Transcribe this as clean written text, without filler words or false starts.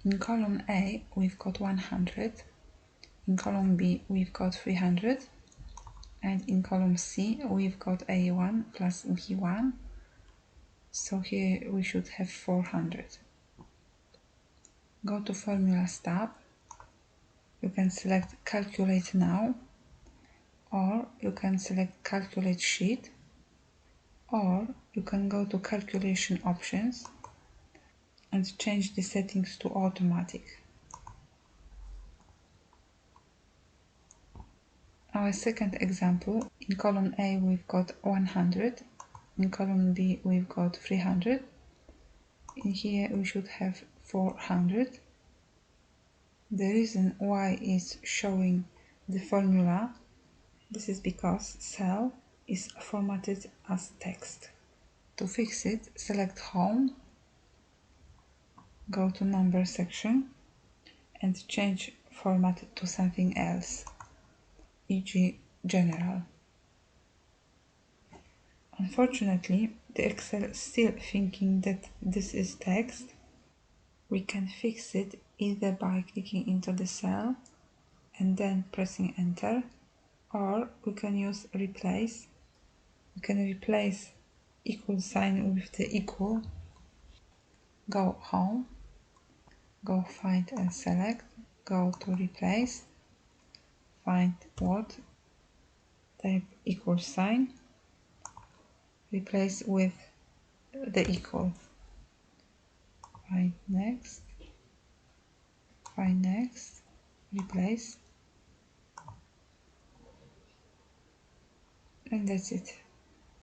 In column A, we've got 100. In column B, we've got 300. And in column C, we've got A1 plus B1. So here we should have 400. Go to Formulas tab. You can select Calculate Now, or you can select Calculate Sheet, or you can go to Calculation Options and change the settings to Automatic. Our second example, in column A we've got 100, in column B we've got 300, in here we should have 400. The reason why it's showing the formula, this is because cell is formatted as text. To fix it, select Home, go to Number section and change format to something else, e.g. General. Unfortunately, the Excel is still thinking that this is text. We can fix it either by clicking into the cell and then pressing Enter, or we can use Replace. We can replace equal sign with the equal. Go Home, go Find and Select, go to Replace, find what, type equal sign, replace with the equal. Find next, replace, and that's it.